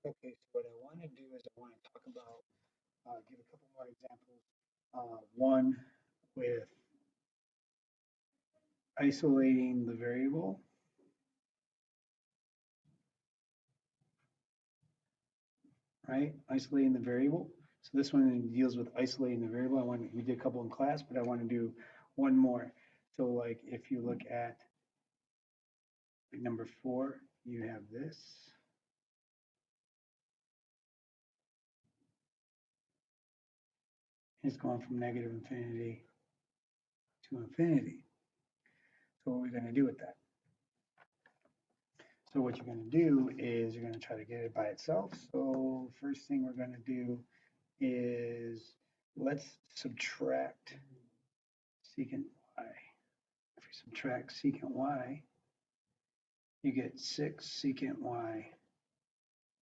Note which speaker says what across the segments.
Speaker 1: Okay, so what I want to do is I want to talk about, give a couple more examples. One with isolating the variable, right? Isolating the variable. So this one deals with isolating the variable. We did a couple in class, but I want to do one more. So like if you look at like number 4, you have this. It's going from negative infinity to infinity. So what are we going to do with that? So what you're going to do is you're going to try to get it by itself. So first thing we're going to do is let's subtract secant y. If we subtract secant y, you get 6 secant y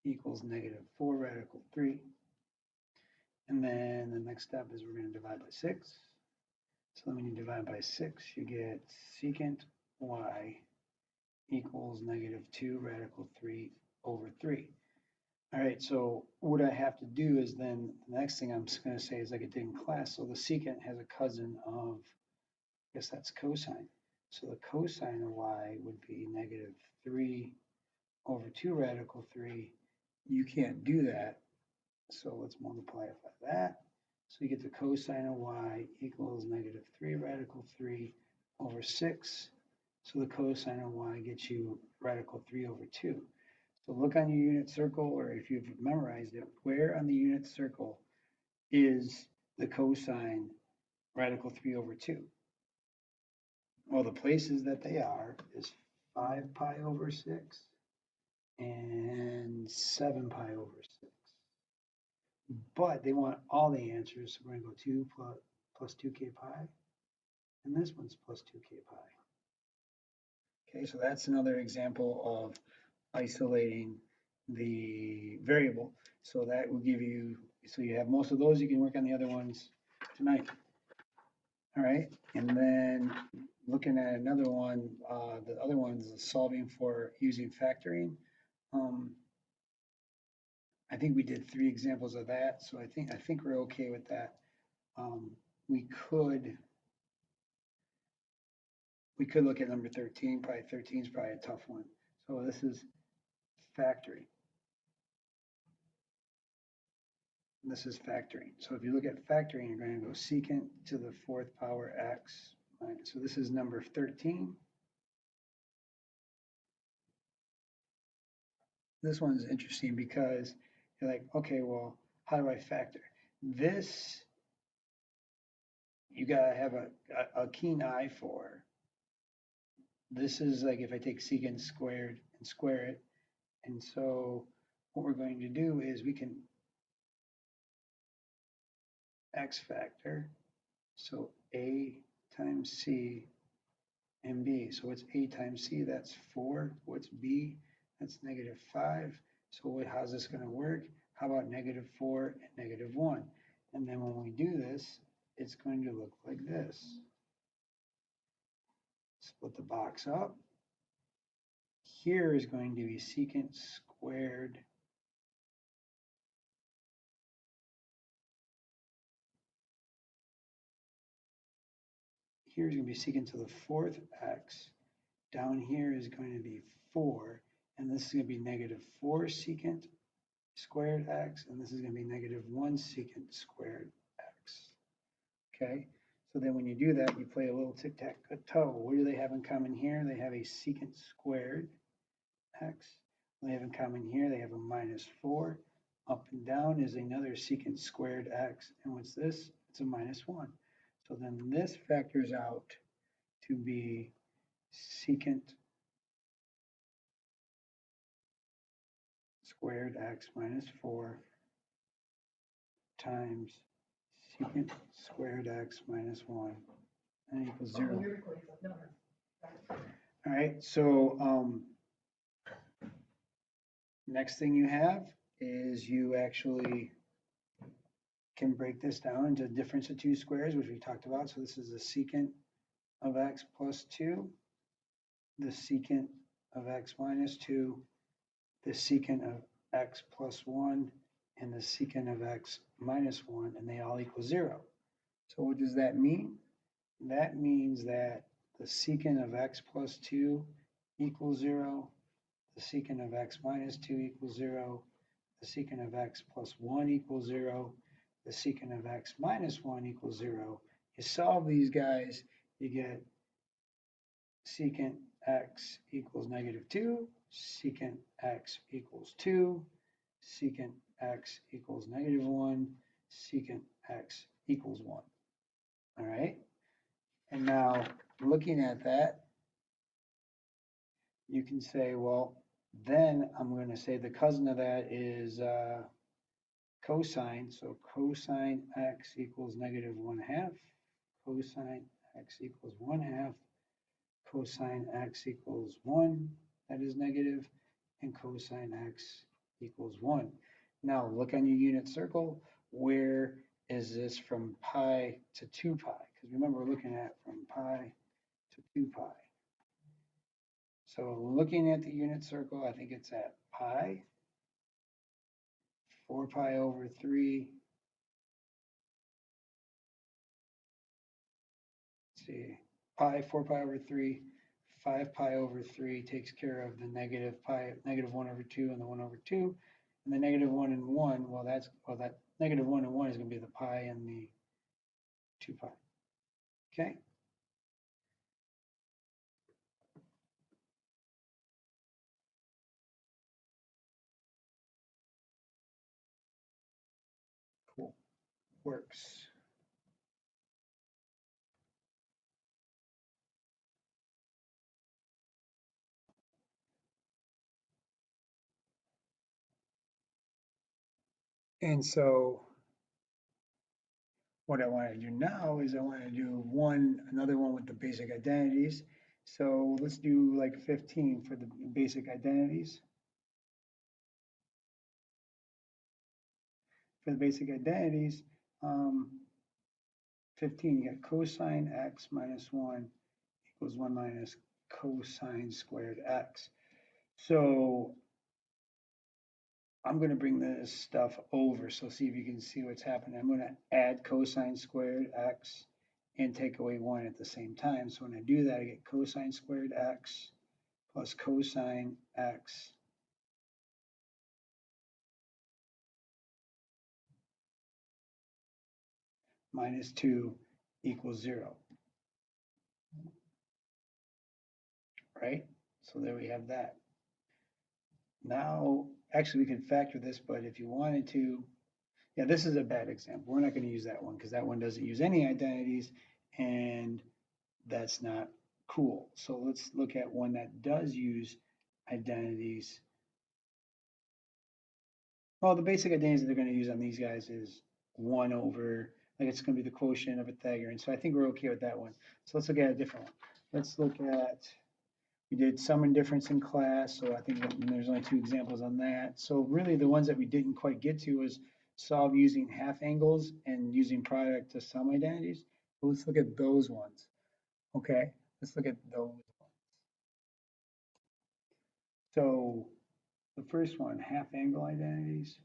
Speaker 1: equals negative 4 radical 3. And then the next step is we're going to divide by 6. So when you divide by 6, you get secant y equals negative 2 radical 3 over 3. All right, so what I have to do is then the next thing I'm just going to say is like it did in class. So the secant has a cousin of, I guess that's cosine. So the cosine of y would be negative 3 over 2 radical 3. You can't do that. So let's multiply it by that. So you get the cosine of y equals negative 3 radical 3 over 6. So the cosine of y gets you radical 3 over 2. So look on your unit circle, or if you've memorized it, where on the unit circle is the cosine radical 3 over 2? Well, the places that they are is 5 pi over 6 and 7 pi over 6. But they want all the answers, so we're going to go 2 plus 2k pi, and this one's plus 2k pi. Okay, so that's another example of isolating the variable. So that will give you, so you have most of those, you can work on the other ones tonight. All right, and then looking at another one, the other one is solving for using factoring. I think we did 3 examples of that, so I think we're okay with that. We could look at number 13. Probably 13 is probably a tough one. So this is factoring. This is factoring. So if you look at factoring, you're going to go secant to the 4th power x. Right? So this is number 13. This one's interesting because you're like, okay, well, how do I factor? This, you got to have a keen eye for. This is like if I take secant squared and square it. And so what we're going to do is we can x factor. So a times c and b. So what's a times c? That's 4. What's b? That's negative 5. So how's this going to work? How about negative 4 and negative 1? And then when we do this, it's going to look like this. Split the box up. Here is going to be secant squared here's going to be secant to the 4th x. Down here is going to be 4, and this is going to be negative 4 secant squared x, and this is going to be negative 1 secant squared x. Okay, so then when you do that, you play a little tic-tac-toe. What do they have in common here? They have a secant squared x. They have in common here, they have a minus 4. Up and down is another secant squared x, and what's this? It's a minus 1. So then this factors out to be secant squared x minus 4 times secant squared x minus 1 and equals 0. All right, so next thing you have is you actually can break this down into difference of 2 squares, which we talked about. So this is the secant of x plus 2, the secant of x minus 2, the secant of x plus 1 and the secant of x minus 1, and they all equal 0. So what does that mean? That means that the secant of x plus 2 equals 0, the secant of x minus 2 equals 0, the secant of x plus 1 equals 0, the secant of x minus 1 equals 0. You solve these guys, you get secant x equals -2, secant x equals 2, secant x equals -1, secant x equals 1. All right? And now, looking at that, you can say, well, then I'm going to say the cousin of that is cosine. So cosine x equals -1/2. Cosine x equals 1/2. Cosine x equals 1, that is negative, and cosine x equals 1. Now look on your unit circle. Where is this from pi to 2 pi? Because remember, we're looking at from pi to 2 pi. So looking at the unit circle, I think it's at pi, 4 pi over 3. Let's see, pi, 4 pi over 3, 5 pi over 3 takes care of the negative pi, -1 over 2 and the 1 over 2. And the -1 and 1, well, that -1 and 1 is going to be the pi and the 2 pi. Okay? Cool. Works. And so what I want to do now is I want to do another one with the basic identities. So let's do like 15 for the basic identities. For the basic identities, 15, you got cosine x minus 1 equals 1 minus cosine squared x. So I'm going to bring this stuff over, so see if you can see what's happening. I'm going to add cosine squared x and take away 1 at the same time. So when I do that, I get cosine squared x plus cosine x minus 2 equals 0, right? So there we have that. Now, actually, we could factor this, but if you wanted to, yeah, this is a bad example. We're not going to use that one because that one doesn't use any identities, and that's not cool. So let's look at one that does use identities. Well, the basic identities that they're going to use on these guys is 1 over, like it's going to be the quotient of Pythagorean. So I think we're okay with that one. So let's look at a different one. Let's look at, we did sum and difference in class, so I think there's only 2 examples on that. So really the ones that we didn't quite get to was solve using half angles and using product to sum identities. So let's look at those ones. Okay, let's look at those ones. So the first one, half angle identities.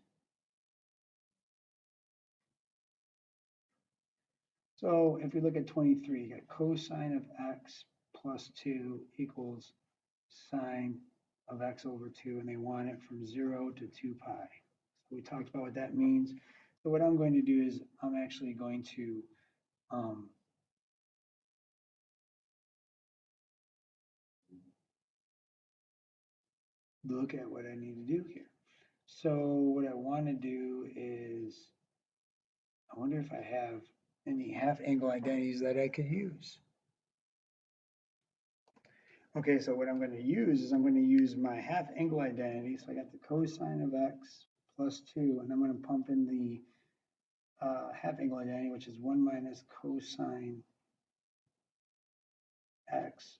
Speaker 1: So if we look at 23, you got cosine of x plus 2 equals sine of x over 2, and they want it from 0 to 2 pi. So we talked about what that means. So what I'm going to do is I'm actually going to look at what I need to do here. So what I want to do is, I wonder if I have any half angle identities that I could use. Okay, so what I'm going to use is I'm going to use my half angle identity. So I got the cosine of x plus 2, and I'm going to pump in the half angle identity, which is 1 minus cosine x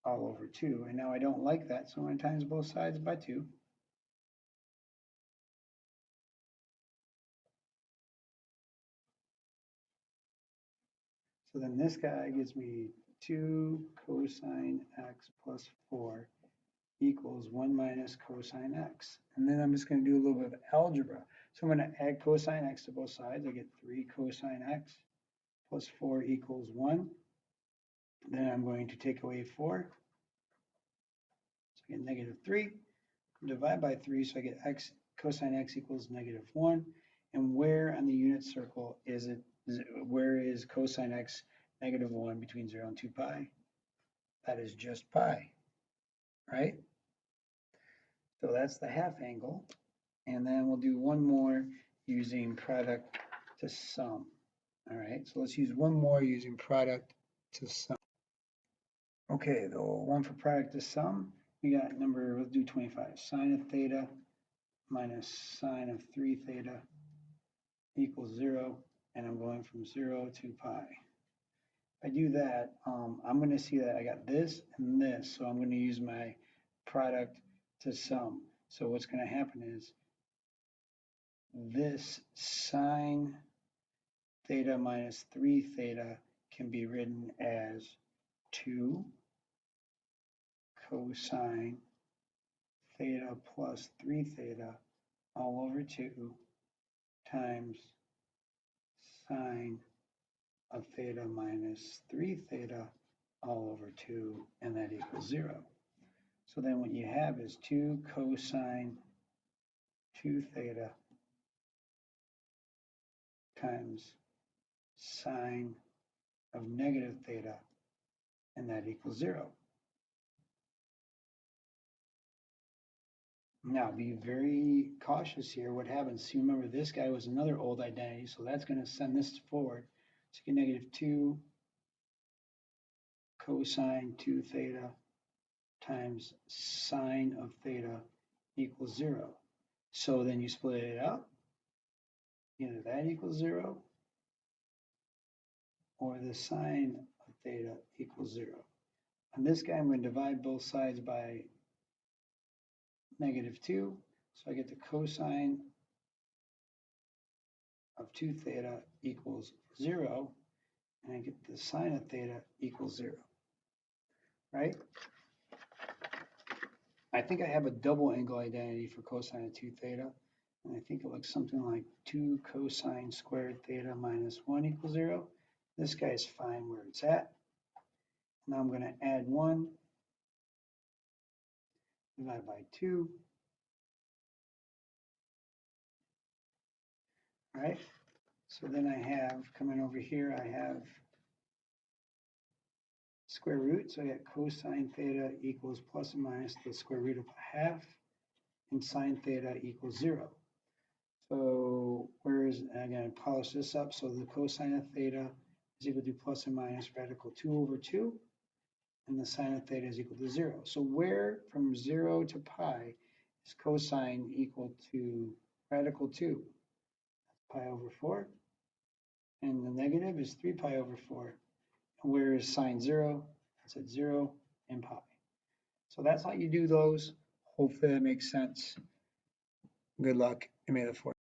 Speaker 1: all over 2. And now I don't like that, so I'm going to times both sides by 2. So then this guy gives me 2 cosine x plus 4 equals 1 minus cosine x. And then I'm just going to do a little bit of algebra. So I'm going to add cosine x to both sides. I get 3 cosine x plus 4 equals 1. Then I'm going to take away 4. So I get negative 3. Divide by 3, so I get x cosine x equals negative 1. And where on the unit circle is it? Where is cosine x negative 1 between 0 and 2 pi? That is just pi, right? So that's the half angle. And then we'll do one more using product to sum. All right, so let's use one more using product to sum. Okay, the one for product to sum, we got number, let's do 25. Sine of theta minus sine of 3 theta equals 0. And I'm going from 0 to pi. If I do that, I'm going to see that I got this and this. So I'm going to use my product to sum. So what's going to happen is this sine theta minus 3 theta can be written as 2 cosine theta plus 3 theta all over 2 times sine of theta minus 3 theta all over 2, and that equals 0. So then what you have is 2 cosine 2 theta times sine of negative theta, and that equals 0. Now be very cautious here. What happens? See, remember this guy was another old identity, so that's going to send this forward. So you get negative 2 cosine 2 theta times sine of theta equals 0. So then you split it up. Either that equals 0 or the sine of theta equals 0. On this guy, I'm going to divide both sides by negative 2. So I get the cosine of 2 theta equals 0. And I get the sine of theta equals 0. Right? I think I have a double angle identity for cosine of 2 theta. And I think it looks something like 2 cosine squared theta minus 1 equals 0. This guy is fine where it's at. Now I'm going to add 1, divide by 2. Right? So then I have, coming over here, I have square root. So I got cosine theta equals plus or minus the square root of a half, and sine theta equals 0. So whereas, I'm going to polish this up, so the cosine of theta is equal to plus or minus radical 2 over 2, and the sine of theta is equal to 0. So where from 0 to pi is cosine equal to radical 2? Pi over 4, and the negative is 3 pi over 4. And where is sine 0? That's at 0 and pi. So that's how you do those. Hopefully that makes sense. Good luck, and may the force